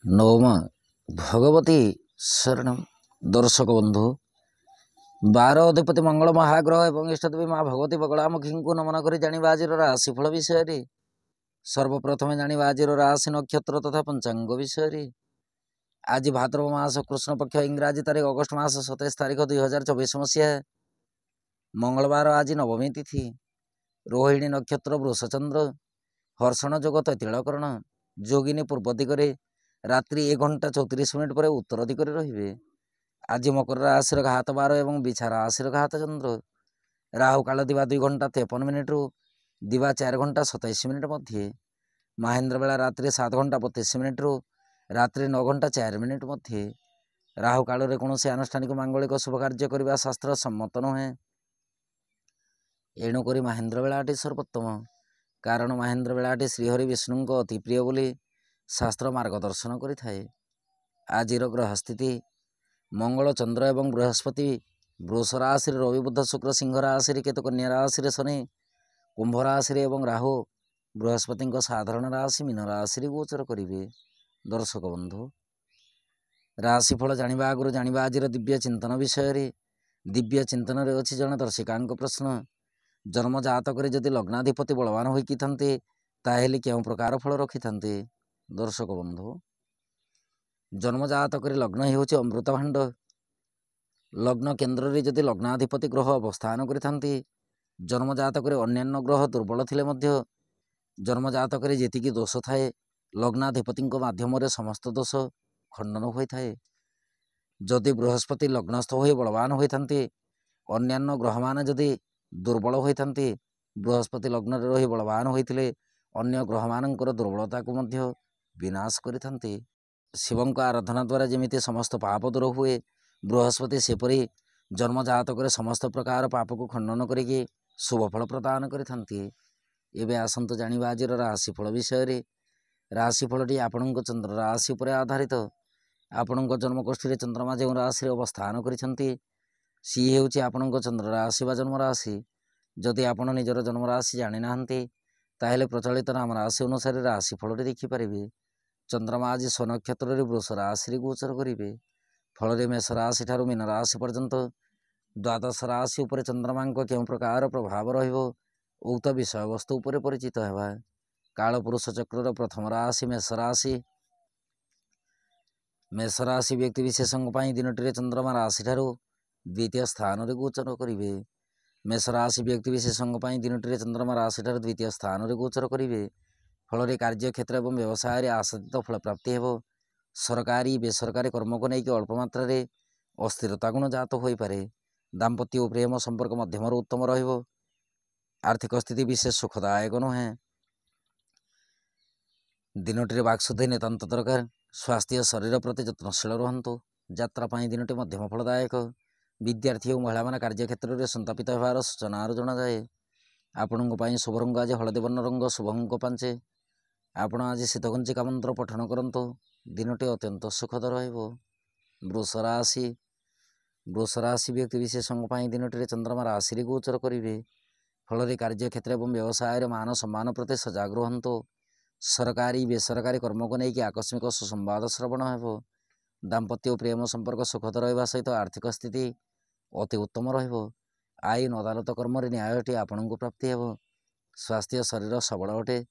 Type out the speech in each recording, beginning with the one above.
नवम भगवती शरणम। दर्शक बंधु, 12 अधिपति मंगल महाग्रह एवं इष्टदेवी माँ भगवती बगलामुखी को नमन कर जाना आज राशिफल विषय। सर्वप्रथम जाना आज राशि नक्षत्र तथा पंचांग विषय। आज भाद्रव मास कृष्ण पक्ष इंग्राजी तारीख अगस्ट मास 27 तारीख 2024 मसीहा मंगलवार। आज नवमी तिथि, रोहिणी नक्षत्र वृषचंद्र, हर्षण जोग तैतिलकरण, जोगिनी पूर्व दिगरे रात्रि 1 घंटा 34 मिनिट पर उत्तर दिगरे रहिबे। आज मकर राशि घात 12 एवं बिछा राशि घात चंद्र। राहु काल दिवा 2 घंटा 53 मिनिट रु दिवा 4 घंटा 27 मिनिट मध्य। महेंद्र बेला रात्रि 7 घंटा 32 मिनिट रु रात्रि 9 घंटा 4 मिनिट मध्य। राहु काल रे कौन से आनुष्ठानिक मांगलिक शुभ कार्य करने शास्त्र सम्मत नुहे। एणुक महेंद्र बेलाटी सर्वोत्तम, कारण महेंद्र बेलाटी श्रीहरि विष्णु को अति प्रिय बोली शास्त्र मार्गदर्शन करिथाए। आज ग्रह स्थिति, मंगल चंद्र एवं बृहस्पति वृष राशि, रवि बुध शुक्र सिंह राशि, केतु कन्या राशि, शनि कुंभ राशि एवं राहु बृहस्पति साधारण राशि मीन राशि गोचर करिवे। दर्शक बंधु, राशिफल जानिबा आगुरु जानिबा आज दिव्य चिंतन विषय। दिव्य चिंतन रे अछि जन दर्शिका प्रश्न, जन्म जातक जदि लग्नाधिपति बलवान होइकी थान्ते ताहेले केउ प्रकार फल रखि थान्ते। दर्शक बंधु, जन्म जातक लग्न हेउछि अमृत भाण्ड। लग्न केन्द्र रे जदि लग्नाधिपति ग्रह अवस्थान करिथान्ते, जन्म जातक अन्यान्य ग्रह दुर्बल थिले मध्य जन्म जातक जेतिकी दोष थाए लग्नाधिपति माध्यम समस्त दोष खंडन होइथाए। जदि बृहस्पति लग्नस्थ होई बलवान होइथान्ते, अन्यान्य ग्रह मान जदि दुर्बल होइथान्ते, बृहस्पति लग्न रे रही बलवान होइथिले अन्य ग्रह मानकर दुर्बलता को मध्य विनाश करिथान्ते। शिवंक आराधना द्वारा जेमिति समस्त पाप दूर हुए, बृहस्पति सेपरी जन्म जातक समस्त प्रकार पाप को खंडन करिके शुभफल प्रदान करिथान्ते। एबे आसंतु जानिबा आज राशिफल विषय। राशिफलटी आपणक चंद्र राशि पर आधारित। आपणक जन्मकोष्ठी चंद्रमा जो राशि अवस्थान करिसेंती सी हेउछि आपणक चंद्र राशि बा जन्म राशि। जदि आपण निजर जन्म राशि जानि नाहंती ताहेले प्रचलित नाम राशि अनुसार राशिफलटी देखिपारे। चंद्रमा आज स्वनक्षत्र वृष राशि गोचर करिवे। फल मेष राशि ठारू मीन राशि पर्यंत द्वादश राशि उपर चंद्रमा केउ प्रकार प्रभाव रहिबो उक्त विषय वस्तु उपर परिचित हेबा। कालपुरुष चक्र प्रथम राशि मेष राशि। मेष राशि व्यक्ति विशेषों दिनटी चंद्रमा राशि ठारू द्वितीय स्थान रे गोचर करिवे। मेष राशि व्यक्ति विशेषों दिनटी चंद्रमा राशि ठारू द्वितीय स्थान रे गोचर करिवे। फल कार्य क्षेत्र एवं व्यवसाय आशातीत फल प्राप्ति हेबो। सरकारी बेसरकारी कर्म को लेकिन अल्प मात्रा रे अस्थिरता गुण जात हो पारे। दाम्पत्य और प्रेम संपर्क मध्यम उत्तम रहिबो। आर्थिक स्थिति विशेष सुखदायक नुहे। दिनटी बाक्शुद्धि नितांत दरकार। स्वास्थ्य शरीर प्रति यत्नशील रुहतु। यात्रा दिनटी मध्यम फलदायक। विद्यार्थी और महिला मान कार्य क्षेत्र में संतापित होवार सूचना जना जाए। आपण शुभ रंग आज हलदी वर्ण रंग, शुभ अंक 5। आपण आज शीतघंचिका मंत्र पठन करंतु। दिनटी अत्यंत सुखद रहिबो। वृष राशि। वृष राशि व्यक्ति विशेषों दिनटी चंद्रमा राशि गोचर करिवे। फल कार्य क्षेत्र एवं व्यवसाय मान सम्मान प्रति सजग रुहतु। सरकारी बेसरकारी कर्म को लेकिन आकस्मिक सुसंवाद श्रवण हेबो। दाम्पत्य और प्रेम संपर्क सुखद रहिबा सहित आर्थिक स्थिति अति उत्तम रहिबो। आईन अदालत कर्म न्यायटी आपण को प्राप्ति हेबो। स्वास्थ्य शरीर सबल अटे।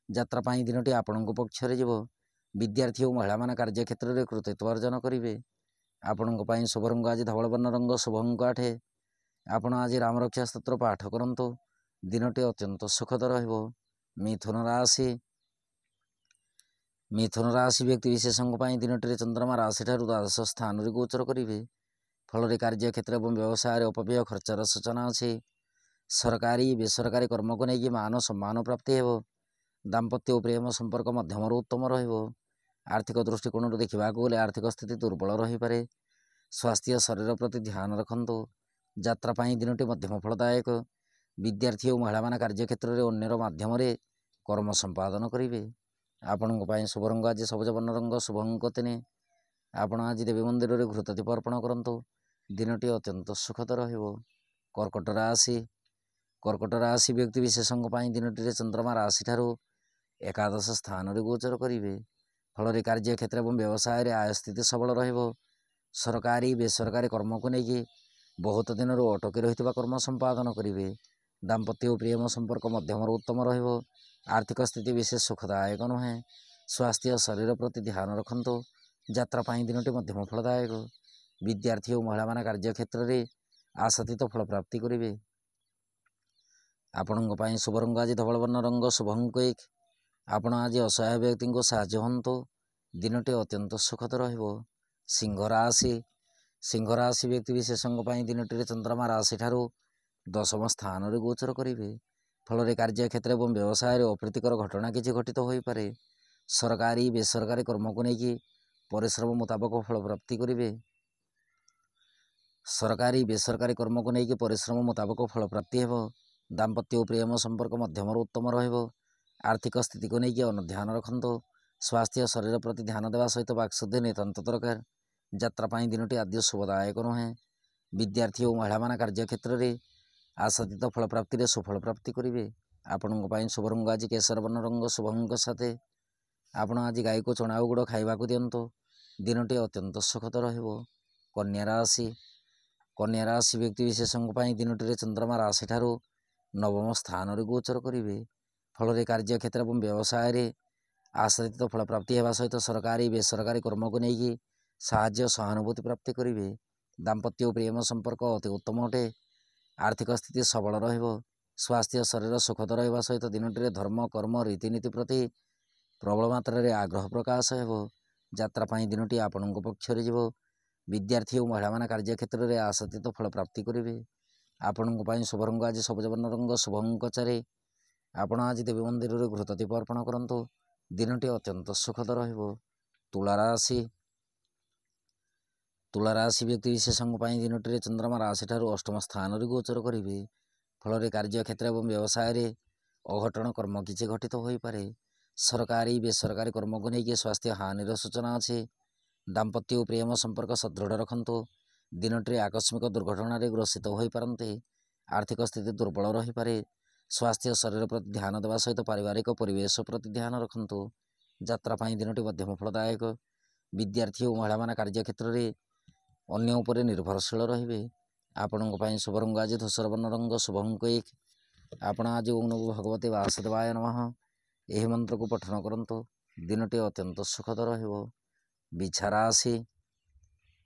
यात्रा दिनटी आपण पक्षरे जीव। विद्यार्थी और महिला मान कार्य क्षेत्र में कृतित्व अर्जन करेंगे। आपण शुभ रंग आज धवल वर्ण रंग, शुभ अंक 8। आपण आज राम रक्षा स्तोत्र पाठ करंतु। दिनटी अत्यंत सुखद रहिबो। मिथुन राशि। मिथुन राशि व्यक्ति विशेषों दिनटी चंद्रमा राशि ठारू द्वादश स्थान रे गोचर करिवे। फल कार्य क्षेत्र एवं व्यवसाय अपव्यय खर्चर सूचना अच्छी। सरकारी बेसरकारी कर्म को लेकिन मान सम्मान प्राप्ति हेबो। दाम्पत्य और प्रेम संपर्क मध्यम उत्तम रहिबो। आर्थिक दृष्टिकोण देखा गले आर्थिक स्थिति दुर्बल रही पारे। स्वास्थ्य शरीर प्रति ध्यान रखंतु। यात्रा दिनटी मध्यम फलदायक। विद्यार्थी और महिला मान कार्य क्षेत्र में अन्यर माध्यम कर्म संपादन करेंगे। आपण शुभ रंग आज सबुज वर्ण रंग, शुभ अंक 3। आपण आज देवी मंदिर में घृतदीप अर्पण करंतु। दिनटी अत्यंत सुखद रहिबो। कर्कट राशि। कर्कट राशि व्यक्ति विशेषों दिनटी चंद्रमा राशि ठारू एकादश स्थान रे गोचर करिवे। ଫଳରେ କାର୍ଯ୍ୟକ୍ଷେତ୍ର ଏବଂ ବ୍ୟବସାୟରେ ଆୟ ସ୍ଥିତି ସବଳ ରହିବ। ସରକାରୀ ବେସରକାରୀ କର୍ମକୁ ନେଇକି ବହୁତ ଦିନରୁ ଅଟକି ରହିଥିବା କର୍ମ ସମ୍ପାଦନ କରିବେ। ଦାମ୍ପତ୍ୟ ଓ ପ୍ରେମ ସମ୍ପର୍କ ମଧ୍ୟମରୁ ଉତ୍ତମ ରହିବ। ଆର୍ଥିକ ସ୍ଥିତି ବିଶେଷ ସୁଖଦାୟକ ନୁହେଁ। ସ୍ୱାସ୍ଥ୍ୟ ଶରୀର ପ୍ରତି ଧ୍ୟାନ ରଖନ୍ତୁ। ଯାତ୍ରା ପାଇଁ ଦିନଟି ମଧ୍ୟମ ଫଳଦାୟକ। ବିଦ୍ୟାର୍ଥୀ ଓ ମହିଳାମାନେ କାର୍ଯ୍ୟକ୍ଷେତ୍ରରେ ଆଶାତୀତ ଫଳ ପ୍ରାପ୍ତି କରିବେ। ଆପଣଙ୍କ ପାଇଁ ଶୁଭ ରଙ୍ଗ ଆଜି ଧବଳ ବର୍ଣ୍ଣ ରଙ୍ଗ, ଶୁଭ ଅଙ୍କ 1। ଆପଣ ଆଜି ଅସହାୟ ବ୍ୟକ୍ତିଙ୍କୁ ସାହାଯ୍ୟ ହୁଅନ୍ତୁ। ଦିନଟି ଅତ୍ୟନ୍ତ ସୁଖଦ ରହିବ। ସିଂହ ରାଶି। ସିଂହ ରାଶି ବ୍ୟକ୍ତି ବିଶେଷଙ୍କ ପାଇଁ ଦିନଟିରେ ଚନ୍ଦ୍ରମା ରାଶିଠାରୁ 10ମ ସ୍ଥାନରେ ଗୋଚର କରିବେ। ଫଳରେ କାର୍ଯ୍ୟକ୍ଷେତ୍ର ଏବଂ ବ୍ୟବସାୟରେ ଅପ୍ରୀତିକର ଘଟଣା କିଛି ଘଟିତ ହୋଇପାରେ। ସରକାରୀ ବେସରକାରୀ କର୍ମକୁ ନେଇକି ପରିଶ୍ରମ ମୁତାବକ ଫଳ ପ୍ରାପ୍ତି କରିବେ। ସରକାରୀ ବେସରକାରୀ କର୍ମକୁ ନେଇକି ପରିଶ୍ରମ ମୁତାବକ ଫଳ ପ୍ରାପ୍ତି ହେବ। ଦାମ୍ପତ୍ୟ ଓ ପ୍ରେମ ସମ୍ପର୍କ ମଧ୍ୟମରୁ ଉତ୍ତମ ରହିବ। ଆର୍ଥିକ ସ୍ଥିତିକୁ ନେଇକି ଅନୁଧ୍ୟାନ ରଖନ୍ତୁ। ସ୍ୱାସ୍ଥ୍ୟ ଶରୀର ପ୍ରତି ଧ୍ୟାନ ଦେବା ସହିତ ବାକ୍ଶୁଦ୍ଧି ନିତାନ୍ତ ଦରକାର। ଯାତ୍ରା ପାଇଁ ଦିନଟି ଆଦ୍ୟ ଶୁଭଦାୟକ ନୁହେଁ। ବିଦ୍ୟାର୍ଥୀ ଓ ମହିଳାମାନେ କାର୍ଯ୍ୟକ୍ଷେତ୍ରରେ ଆଶାତୀତ ଫଳ ପ୍ରାପ୍ତିରେ ସୁଫଳ ପ୍ରାପ୍ତି କରିବେ। ଆପଣଙ୍କ ପାଇଁ ଶୁଭ ରଙ୍ଗ ଆଜି କେଶର ବର୍ଣ୍ଣ ରଙ୍ଗ, ଶୁଭ ଅଙ୍କ 7। ଆପଣ ଆଜି ଗାଈକୁ ଚଣା ଓ ଗୁଡ଼ ଖାଇବାକୁ ଦିଅନ୍ତୁ। ଦିନଟି ଅତ୍ୟନ୍ତ ସୁଖଦ ରହିବ। କନ୍ୟା ରାଶି। କନ୍ୟା ରାଶି ବ୍ୟକ୍ତି ବିଶେଷଙ୍କ ପାଇଁ ଦିନଟିରେ ଚନ୍ଦ୍ରମା ରାଶିଠାରୁ 9ମ ସ୍ଥାନରେ ଗୋଚର କରିବେ। ଫଳରେ କାର୍ଯ୍ୟକ୍ଷେତ୍ର ଏବଂ ବ୍ୟବସାୟରେ ଆଶାତୀତ ଫଳ ପ୍ରାପ୍ତି ହେବା ସହିତ ସରକାରୀ ବେସରକାରୀ କର୍ମକୁ ନେଇକି ସାହାଯ୍ୟ ସହାନୁଭୂତି ପ୍ରାପ୍ତି କରିବେ। ଦାମ୍ପତ୍ୟ ଓ ପ୍ରେମ ସମ୍ପର୍କ ଅତି ଉତ୍ତମ ଅଟେ। ଆର୍ଥିକ ସ୍ଥିତି ସବଳ ରହିବ। ସ୍ୱାସ୍ଥ୍ୟ ଶରୀର ସୁଖଦ ରହିବା ସହିତ ଦିନଟିରେ ଧର୍ମ, କର୍ମ, ରୀତିନୀତି ପ୍ରତି ପ୍ରବଳ ମାତ୍ରାରେ ଆଗ୍ରହ ପ୍ରକାଶ ହେବ। ଯାତ୍ରା ପାଇଁ ଦିନଟି ଆପଣଙ୍କ ପକ୍ଷରେ ଯିବ। ବିଦ୍ୟାର୍ଥୀ ଓ ମହିଳାମାନେ କାର୍ଯ୍ୟକ୍ଷେତ୍ରରେ ଆଶାତୀତ ଫଳ ପ୍ରାପ୍ତି କରିବେ। ଆପଣଙ୍କ ପାଇଁ ଶୁଭ ରଙ୍ଗ ଆଜି ସବୁଜ ବର୍ଣ୍ଣ ରଙ୍ଗ, ଶୁଭ ଅଙ୍କ 4। ଆପଣ ଆଜି ଦେବୀ ମନ୍ଦିରରେ ଘୃତ ଦୀପ ଅର୍ପଣ କରନ୍ତୁ। ଦିନଟି ଅତ୍ୟନ୍ତ ସୁଖଦ ରହିବ। ତୁଳା ରାଶି। ତୁଳା ରାଶି ବ୍ୟକ୍ତି ବିଶେଷଙ୍କ ପାଇଁ ଦିନଟିରେ ଚନ୍ଦ୍ରମା ରାଶିଠାରୁ 8ମ ସ୍ଥାନରେ ଗୋଚର କରିବେ। ଫଳରେ କାର୍ଯ୍ୟକ୍ଷେତ୍ର ଏବଂ ବ୍ୟବସାୟରେ ଅଘଟଣ କର୍ମ କିଛି ଘଟିତ ହୋଇପାରେ। ସରକାରୀ ବେସରକାରୀ କର୍ମକୁ ନେଇକି ସ୍ୱାସ୍ଥ୍ୟ ହାନିର ସୂଚନା ଅଛି। ଦାମ୍ପତ୍ୟ ଓ ପ୍ରେମ ସମ୍ପର୍କ ସଦୃଢ଼ ରଖନ୍ତୁ। ଦିନଟିରେ ଆକସ୍ମିକ ଦୁର୍ଘଟଣାରେ ଗ୍ରସିତ ହୋଇପାରନ୍ତି। ଆର୍ଥିକ ସ୍ଥିତି ଦୁର୍ବଳ ରହିପାରେ। ସ୍ୱାସ୍ଥ୍ୟ ଶରୀର ପ୍ରତି ଧ୍ୟାନ ଦେବା ସହିତ ପାରିବାରିକ ପରିବେଶ ପ୍ରତି ଧ୍ୟାନ ରଖନ୍ତୁ। ଯାତ୍ରା ପାଇଁ ଦିନଟି ମଧ୍ୟମ ଫଳଦାୟକ। ବିଦ୍ୟାର୍ଥୀ ଓ ମହିଳାମାନେ କାର୍ଯ୍ୟକ୍ଷେତ୍ରରେ ଅନ୍ୟ ଉପରେ ନିର୍ଭରଶୀଳ ରହିବେ। ଆପଣଙ୍କ ପାଇଁ ଶୁଭ ରଙ୍ଗ ଆଜି ଧୂସର ବର୍ଣ୍ଣ ରଙ୍ଗ, ଶୁଭ ଅଙ୍କ 1। ଆପଣ ଆଜି ଓଁ ନମୋ ଭଗବତେ ବାସୁଦେବାୟ ନମଃ ଏହି ମନ୍ତ୍ରକୁ ପଠନ କରନ୍ତୁ। ଦିନଟି ଅତ୍ୟନ୍ତ ସୁଖଦ ରହିବ। ବିଛା ରାଶି।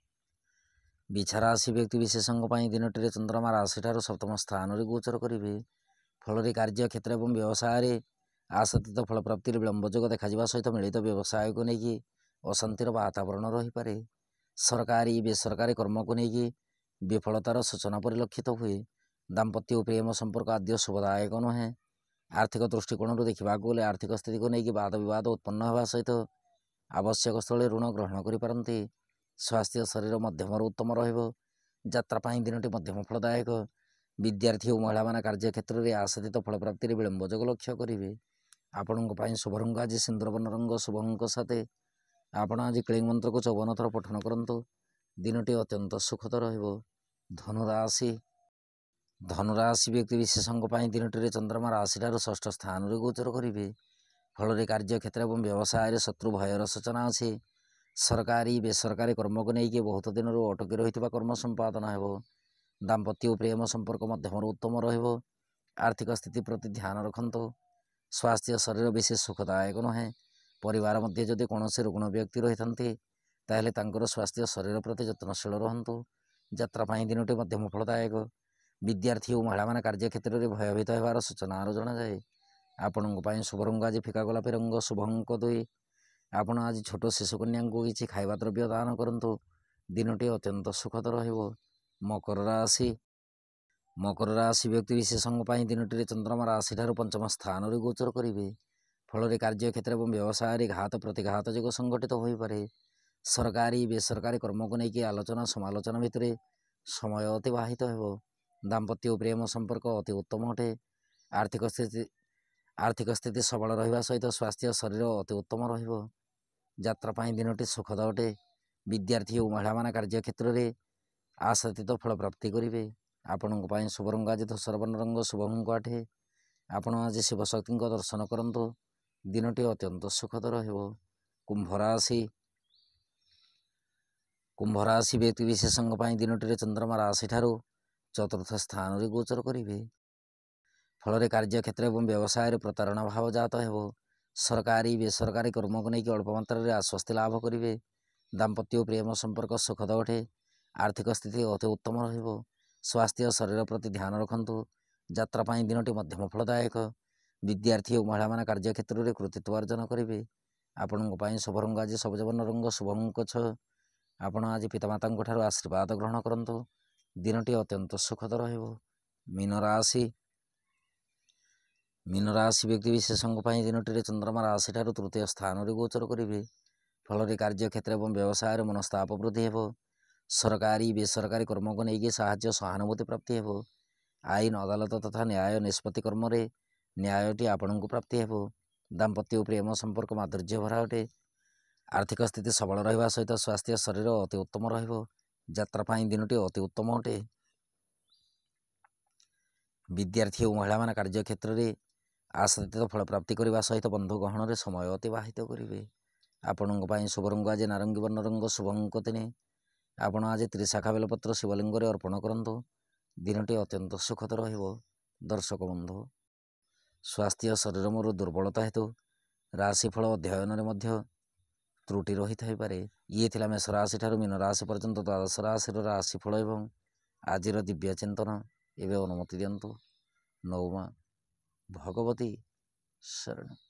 ବିଛା ରାଶି ବ୍ୟକ୍ତି ବିଶେଷଙ୍କ ପାଇଁ ଦିନଟିରେ ଚନ୍ଦ୍ରମା ରାଶିଠାରୁ 7ମ ସ୍ଥାନରେ ଗୋଚର କରିବେ। ଫଳରେ କାର୍ଯ୍ୟକ୍ଷେତ୍ର ଏବଂ ବ୍ୟବସାୟରେ ଆଶାତୀତ ଫଳ ପ୍ରାପ୍ତିରେ ବିଳମ୍ବ ଯୋଗ ଦେଖାଯିବା ସହିତ ମିଳିତ ବ୍ୟବସାୟକୁ ନେଇକି ଅଶାନ୍ତିର ବାତାବରଣ ରହିପାରେ। ସରକାରୀ ବେସରକାରୀ କର୍ମକୁ ନେଇକି ବିଫଳତାର ସୂଚନା ପରିଲକ୍ଷିତ ହୁଏ। ଦାମ୍ପତ୍ୟ ଓ ପ୍ରେମ ସମ୍ପର୍କ ଆଦ୍ୟ ଶୁଭଦାୟକ ନୁହେଁ। ଆର୍ଥିକ ଦୃଷ୍ଟିକୋଣରୁ ଦେଖିବାକୁ ଗଲେ ଆର୍ଥିକ ସ୍ଥିତିକୁ ନେଇକି ବାଦ ବିବାଦ ଉତ୍ପନ୍ନ ହେବା ସହିତ ଆବଶ୍ୟକ ସ୍ଥଳେ ଋଣ ଗ୍ରହଣ କରିପାରନ୍ତି। ସ୍ୱାସ୍ଥ୍ୟ ଶରୀର ମଧ୍ୟମରୁ ଉତ୍ତମ ରହିବ। ଯାତ୍ରା ପାଇଁ ଦିନଟି ମଧ୍ୟମ ଫଳଦାୟକ। ବିଦ୍ୟାର୍ଥୀ ଓ ମହିଳାମାନେ କାର୍ଯ୍ୟକ୍ଷେତ୍ରରେ ଆଶାତୀତ ଫଳ ପ୍ରାପ୍ତିରେ ବିଳମ୍ବ ଯୋଗ ଲକ୍ଷ୍ୟ କରିବେ। ଆପଣଙ୍କ ପାଇଁ ଶୁଭ ରଙ୍ଗ ଆଜି ସିନ୍ଦୁର ବର୍ଣ୍ଣ ରଙ୍ଗ, ଶୁଭ ଅଙ୍କ 7। ଆପଣ ଆଜି କ୍ଲିଂ ମନ୍ତ୍ରକୁ 54 ଥର ପଠନ କରନ୍ତୁ। ଦିନଟି ଅତ୍ୟନ୍ତ ସୁଖଦ ରହିବ। ଧନୁରାଶି। ଧନୁରାଶି ବ୍ୟକ୍ତି ବିଶେଷଙ୍କ ପାଇଁ ଦିନଟିରେ ଚନ୍ଦ୍ରମା ରାଶିଠାରୁ 6ଠ ସ୍ଥାନରେ ଗୋଚର କରିବେ। ଫଳରେ କାର୍ଯ୍ୟକ୍ଷେତ୍ର ଏବଂ ବ୍ୟବସାୟରେ ଶତ୍ରୁ ଭୟର ସୂଚନା ଅଛି। ସରକାରୀ ବେସରକାରୀ କର୍ମକୁ ନେଇକି ବହୁତ ଦିନରୁ ଅଟକି ରହିଥିବା କର୍ମ ସମ୍ପାଦନ ହେବ। ଦାମ୍ପତ୍ୟ ଓ ପ୍ରେମ ସମ୍ପର୍କ ମଧ୍ୟମରୁ ଉତ୍ତମ ରହିବ। ଆର୍ଥିକ ସ୍ଥିତି ପ୍ରତି ଧ୍ୟାନ ରଖନ୍ତୁ। ସ୍ୱାସ୍ଥ୍ୟ ଶରୀର ବିଶେଷ ସୁଖଦାୟକ ନୁହେଁ। ପରିବାର ମଧ୍ୟରେ ଯଦି କୌଣସି ରୁଗ୍ଣ ବ୍ୟକ୍ତି ରହିଥାନ୍ତି ତାହେଲେ ତାଙ୍କର ସ୍ୱାସ୍ଥ୍ୟ ଶରୀର ପ୍ରତି ଯତ୍ନଶୀଳ ରୁହନ୍ତୁ। ଯାତ୍ରା ପାଇଁ ଦିନଟି ମଧ୍ୟମ ଫଳଦାୟକ। ବିଦ୍ୟାର୍ଥୀ ଓ ମହିଳାମାନେ କାର୍ଯ୍ୟକ୍ଷେତ୍ରରେ ଭୟଭୀତ ହେବାର ସୂଚନାରୁ ଜଣାଯାଏ। ଆପଣଙ୍କ ପାଇଁ ଶୁଭ ରଙ୍ଗ ଆଜି ଫିକା ଗୋଲାପୀ ରଙ୍ଗ, ଶୁଭ ଅଙ୍କ 2। ଆପଣ ଆଜି ଛୋଟ ଶିଶୁ କନ୍ୟାଙ୍କୁ କିଛି ଖାଇବା ଦ୍ରବ୍ୟ ଦାନ କରନ୍ତୁ। ଦିନଟି ଅତ୍ୟନ୍ତ ସୁଖଦ ରହିବ। ମକର ରାଶି। ମକର ରାଶି ବ୍ୟକ୍ତି ବିଶେଷଙ୍କ ପାଇଁ ଦିନଟିରେ ଚନ୍ଦ୍ରମା ରାଶିଠାରୁ 5ମ ସ୍ଥାନରେ ଗୋଚର କରିବେ। ଫଳରେ କାର୍ଯ୍ୟକ୍ଷେତ୍ର ଏବଂ ବ୍ୟବସାୟରେ ଘାତ ପ୍ରତିଘାତ ଯୋଗ ସଂଗଠିତ ହୋଇପାରେ। ସରକାରୀ ବେସରକାରୀ କର୍ମକୁ ନେଇକି ଆଲୋଚନା ସମାଲୋଚନା ଭିତରେ ସମୟ ଅତିବାହିତ ହେବ। ଦାମ୍ପତ୍ୟ ଓ ପ୍ରେମ ସମ୍ପର୍କ ଅତି ଉତ୍ତମ ଅଟେ। ଆର୍ଥିକ ସ୍ଥିତି ସବଳ ରହିବା ସହିତ ସ୍ୱାସ୍ଥ୍ୟ ଶରୀର ଅତି ଉତ୍ତମ ରହିବ। ଯାତ୍ରା ପାଇଁ ଦିନଟି ସୁଖଦ ଅଟେ। ବିଦ୍ୟାର୍ଥୀ ଓ ମହିଳାମାନେ କାର୍ଯ୍ୟକ୍ଷେତ୍ରରେ ଆଶାତୀତ ଫଳ ପ୍ରାପ୍ତି କରିବେ। ଆପଣଙ୍କ ପାଇଁ ଶୁଭ ରଙ୍ଗ ଆଜି ଧୂସର ବର୍ଣ୍ଣ ରଙ୍ଗ, ଶୁଭ ଅଙ୍କ 8। ଆପଣ ଆଜି ଶିବଶକ୍ତିଙ୍କ ଦର୍ଶନ କରନ୍ତୁ। ଦିନଟି ଅତ୍ୟନ୍ତ ସୁଖଦ ରହିବ। କୁମ୍ଭ ରାଶି ବ୍ୟକ୍ତିବିଶେଷଙ୍କ ପାଇଁ ଦିନଟିରେ ଚନ୍ଦ୍ରମା ରାଶିଠାରୁ ଚତୁର୍ଥ ସ୍ଥାନରେ ଗୋଚର କରିବେ। ଫଳରେ କାର୍ଯ୍ୟକ୍ଷେତ୍ର ଏବଂ ବ୍ୟବସାୟରେ ପ୍ରତାରଣା ଭାବ ଜାତ ହେବ। ସରକାରୀ ବେସରକାରୀ କର୍ମକୁ ନେଇକି ଅଳ୍ପ ମାତ୍ରାରେ ଆଶ୍ୱସ୍ତି ଲାଭ କରିବେ। ଦାମ୍ପତ୍ୟ ଓ ପ୍ରେମ ସମ୍ପର୍କ ସୁଖଦ ଅଟେ। ଆର୍ଥିକ ସ୍ଥିତି ଅତି ଉତ୍ତମ ରହିବ। ସ୍ୱାସ୍ଥ୍ୟ ଶରୀର ପ୍ରତି ଧ୍ୟାନ ରଖନ୍ତୁ। ଯାତ୍ରା ପାଇଁ ଦିନଟି ମଧ୍ୟମ ଫଳଦାୟକ। ବିଦ୍ୟାର୍ଥୀ ଓ ମହିଳାମାନେ କାର୍ଯ୍ୟକ୍ଷେତ୍ରରେ କୃତିତ୍ୱ ଅର୍ଜନ କରିବେ। ଆପଣଙ୍କ ପାଇଁ ଶୁଭ ରଙ୍ଗ ଆଜି ସବୁଜ ବର୍ଣ୍ଣ ରଙ୍ଗ, ଶୁଭ ଅଙ୍କ 6। ଆପଣ ଆଜି ପିତାମାତାଙ୍କ ଠାରୁ ଆଶୀର୍ବାଦ ଗ୍ରହଣ କରନ୍ତୁ। ଦିନଟି ଅତ୍ୟନ୍ତ ସୁଖଦ ରହିବ। ମୀନ ରାଶି ବ୍ୟକ୍ତିବିଶେଷଙ୍କ ପାଇଁ ଦିନଟିରେ ଚନ୍ଦ୍ରମା ରାଶିଠାରୁ ତୃତୀୟ ସ୍ଥାନରେ ଗୋଚର କରିବେ। ଫଳରେ କାର୍ଯ୍ୟକ୍ଷେତ୍ର ଏବଂ ବ୍ୟବସାୟରେ ମନସ୍ତାପ ବୃଦ୍ଧି ହେବ। ସରକାରୀ ବେସରକାରୀ କର୍ମକୁ ନେଇକି ସାହାଯ୍ୟ ସହାନୁଭୂତି ପ୍ରାପ୍ତି ହେବ। ଆଇନ ଅଦାଲତ ତଥା ନ୍ୟାୟ ନିଷ୍ପତ୍ତି କର୍ମରେ ନ୍ୟାୟଟି ଆପଣଙ୍କୁ ପ୍ରାପ୍ତି ହେବ। ଦାମ୍ପତ୍ୟ ଓ ପ୍ରେମ ସମ୍ପର୍କ ମାଧୁର୍ଯ୍ୟ ଭରା ଅଟେ। ଆର୍ଥିକ ସ୍ଥିତି ସବଳ ରହିବା ସହିତ ସ୍ୱାସ୍ଥ୍ୟ ଶରୀର ଅତି ଉତ୍ତମ ରହିବ। ଯାତ୍ରା ପାଇଁ ଦିନଟି ଅତି ଉତ୍ତମ ଅଟେ। ବିଦ୍ୟାର୍ଥୀ ଓ ମହିଳାମାନେ କାର୍ଯ୍ୟକ୍ଷେତ୍ରରେ ଆଶାତୀତ ଫଳ ପ୍ରାପ୍ତି କରିବା ସହିତ ବନ୍ଧୁ ଗହଣରେ ସମୟ ଅତିବାହିତ କରିବେ। ଆପଣଙ୍କ ପାଇଁ ଶୁଭ ରଙ୍ଗ ଆଜି ନାରଙ୍ଗୀ ବର୍ଣ୍ଣ ରଙ୍ଗ, ଶୁଭ ଅଙ୍କ 3। ଆପଣ ଆଜି ତ୍ରିଶାଖା ବେଲପତ୍ର ଶିବଲିଙ୍ଗରେ ଅର୍ପଣ କରନ୍ତୁ। ଦିନଟି ଅତ୍ୟନ୍ତ ସୁଖଦ ରହିବ। ଦର୍ଶକ ବନ୍ଧୁ, ସ୍ୱାସ୍ଥ୍ୟ ଶରୀର ମୋର ଦୁର୍ବଳତା ହେତୁ ରାଶିଫଳ ଅଧ୍ୟୟନରେ ମଧ୍ୟ ତ୍ରୁଟି ରହିଥାଇପାରେ। ଇଏ ଥିଲା ମେଷ ରାଶି ଠାରୁ ମୀନ ରାଶି ପର୍ଯ୍ୟନ୍ତ ଦ୍ୱାଦଶ ରାଶିର ରାଶିଫଳ ଏବଂ ଆଜିର ଦିବ୍ୟ ଚିନ୍ତନ। ଏବେ ଅନୁମତି ଦିଅନ୍ତୁ। ନୌମା ଭଗବତୀ ଶରଣ।